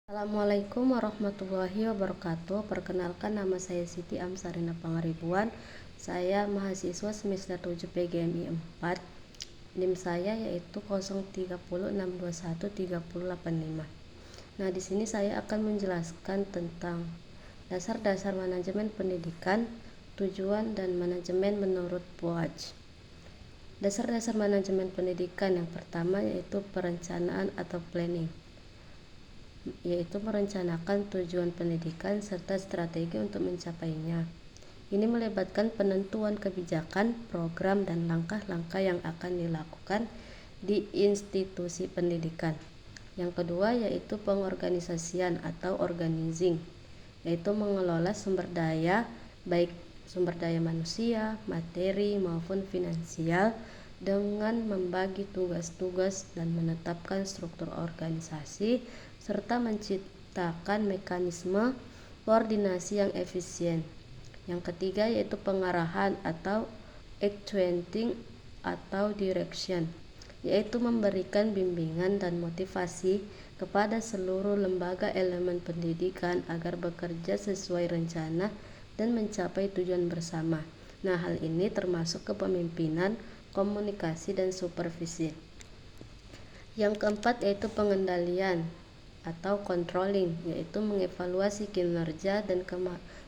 Assalamualaikum warahmatullahi wabarakatuh. Perkenalkan, nama saya Siti Amsarina Pangaribuan. Saya mahasiswa semester 7 PGMI 4. NIM saya yaitu 0306213085. Nah, di sini saya akan menjelaskan tentang dasar-dasar manajemen pendidikan, tujuan dan manajemen menurut Boach. Dasar-dasar manajemen pendidikan yang pertama yaitu perencanaan atau planning, yaitu merencanakan tujuan pendidikan serta strategi untuk mencapainya. Ini melibatkan penentuan kebijakan, program, dan langkah-langkah yang akan dilakukan di institusi pendidikan. Yang kedua yaitu pengorganisasian atau organizing, yaitu mengelola sumber daya, baik sumber daya manusia, materi, maupun finansial, dengan membagi tugas-tugas dan menetapkan struktur organisasi serta menciptakan mekanisme koordinasi yang efisien. Yang ketiga yaitu pengarahan atau actuating atau direction, yaitu memberikan bimbingan dan motivasi kepada seluruh lembaga elemen pendidikan agar bekerja sesuai rencana dan mencapai tujuan bersama. Nah, hal ini termasuk kepemimpinan, komunikasi, dan supervisi. Yang keempat yaitu pengendalian atau controlling, yaitu mengevaluasi kinerja dan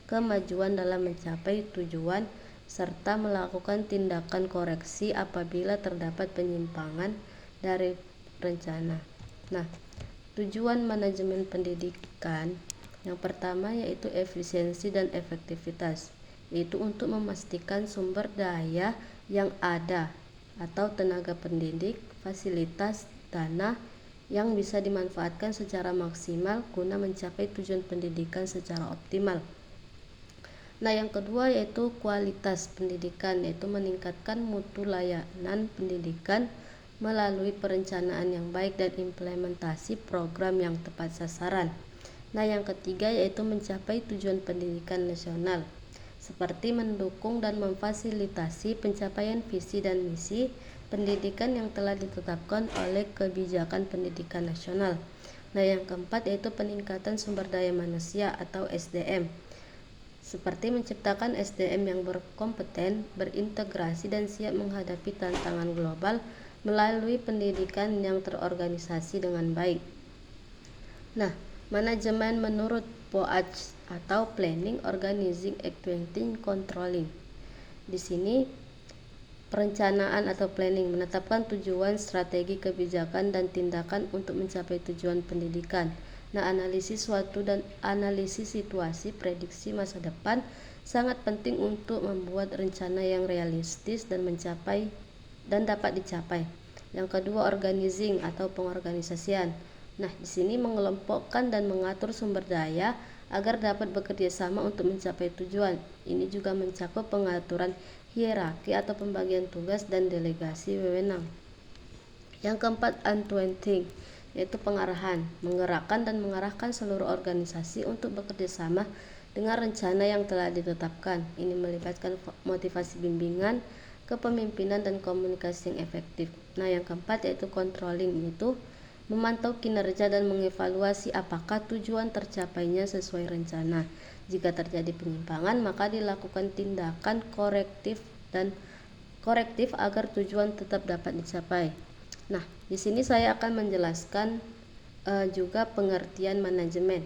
kemajuan dalam mencapai tujuan serta melakukan tindakan koreksi apabila terdapat penyimpangan dari rencana. Nah, tujuan manajemen pendidikan yang pertama yaitu efisiensi dan efektivitas, yaitu untuk memastikan sumber daya yang ada atau tenaga pendidik, fasilitas, dana yang bisa dimanfaatkan secara maksimal guna mencapai tujuan pendidikan secara optimal. Nah, yang kedua yaitu kualitas pendidikan, yaitu meningkatkan mutu layanan pendidikan melalui perencanaan yang baik dan implementasi program yang tepat sasaran. Nah, yang ketiga yaitu mencapai tujuan pendidikan nasional, seperti mendukung dan memfasilitasi pencapaian visi dan misi pendidikan yang telah ditetapkan oleh kebijakan pendidikan nasional. Nah, yang keempat yaitu peningkatan sumber daya manusia atau SDM, seperti menciptakan SDM yang berkompeten, berintegrasi, dan siap menghadapi tantangan global melalui pendidikan yang terorganisasi dengan baik. Nah, manajemen menurut Boach atau planning, organizing, actuating, controlling. Di sini perencanaan atau planning menetapkan tujuan, strategi, kebijakan, dan tindakan untuk mencapai tujuan pendidikan. Nah, analisis suatu dan analisis situasi, prediksi masa depan sangat penting untuk membuat rencana yang realistis dan dapat dicapai. Yang kedua, organizing atau pengorganisasian. Nah, di sini mengelompokkan dan mengatur sumber daya agar dapat bekerja sama untuk mencapai tujuan. Ini juga mencakup pengaturan hierarki atau pembagian tugas dan delegasi wewenang. Yang keempat, unwinding, yaitu pengarahan, menggerakkan dan mengarahkan seluruh organisasi untuk bekerja sama dengan rencana yang telah ditetapkan. Ini melibatkan motivasi bimbingan, kepemimpinan, dan komunikasi yang efektif. Nah, yang keempat yaitu controlling, yaitu memantau kinerja dan mengevaluasi apakah tujuan tercapainya sesuai rencana. Jika terjadi penyimpangan, maka dilakukan tindakan korektif agar tujuan tetap dapat dicapai. Nah, di sini saya akan menjelaskan juga pengertian manajemen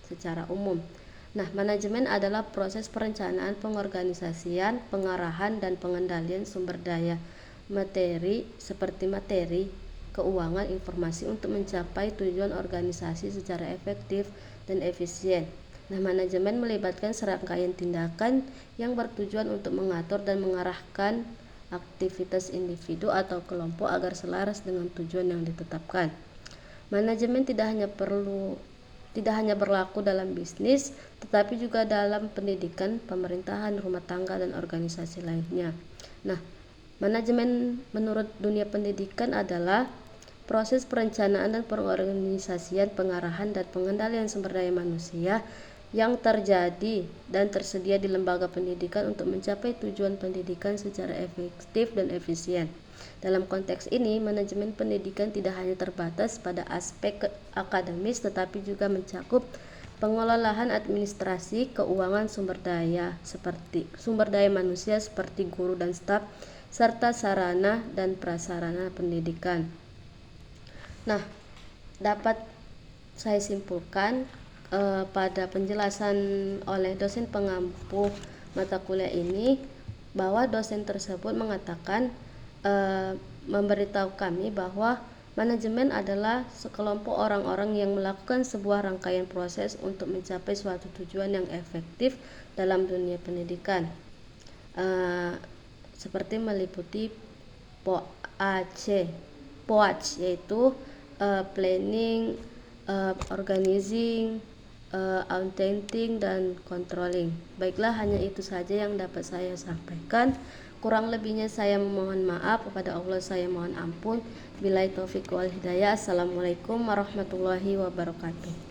secara umum. Nah, manajemen adalah proses perencanaan, pengorganisasian, pengarahan, dan pengendalian sumber daya materi seperti materi, keuangan, informasi untuk mencapai tujuan organisasi secara efektif dan efisien. Nah, manajemen melibatkan serangkaian tindakan yang bertujuan untuk mengatur dan mengarahkan aktivitas individu atau kelompok agar selaras dengan tujuan yang ditetapkan. Manajemen tidak hanya berlaku dalam bisnis, tetapi juga dalam pendidikan, pemerintahan, rumah tangga, dan organisasi lainnya. Nah, manajemen menurut dunia pendidikan adalah proses perencanaan dan pengorganisasian, pengarahan, dan pengendalian sumber daya manusia yang terjadi dan tersedia di lembaga pendidikan untuk mencapai tujuan pendidikan secara efektif dan efisien. Dalam konteks ini, manajemen pendidikan tidak hanya terbatas pada aspek akademis, tetapi juga mencakup pengelolaan administrasi, keuangan, sumber daya manusia seperti guru dan staf, serta sarana dan prasarana pendidikan. Nah, dapat saya simpulkan pada penjelasan oleh dosen pengampu mata kuliah ini bahwa dosen tersebut mengatakan memberitahu kami bahwa manajemen adalah sekelompok orang-orang yang melakukan sebuah rangkaian proses untuk mencapai suatu tujuan yang efektif dalam dunia pendidikan, seperti meliputi POAC, yaitu planning, organizing, auditing, dan controlling. Baiklah, hanya itu saja yang dapat saya sampaikan. Kurang lebihnya saya memohon maaf, kepada Allah saya mohon ampun. Billahi taufiq wal hidayah. Assalamualaikum warahmatullahi wabarakatuh.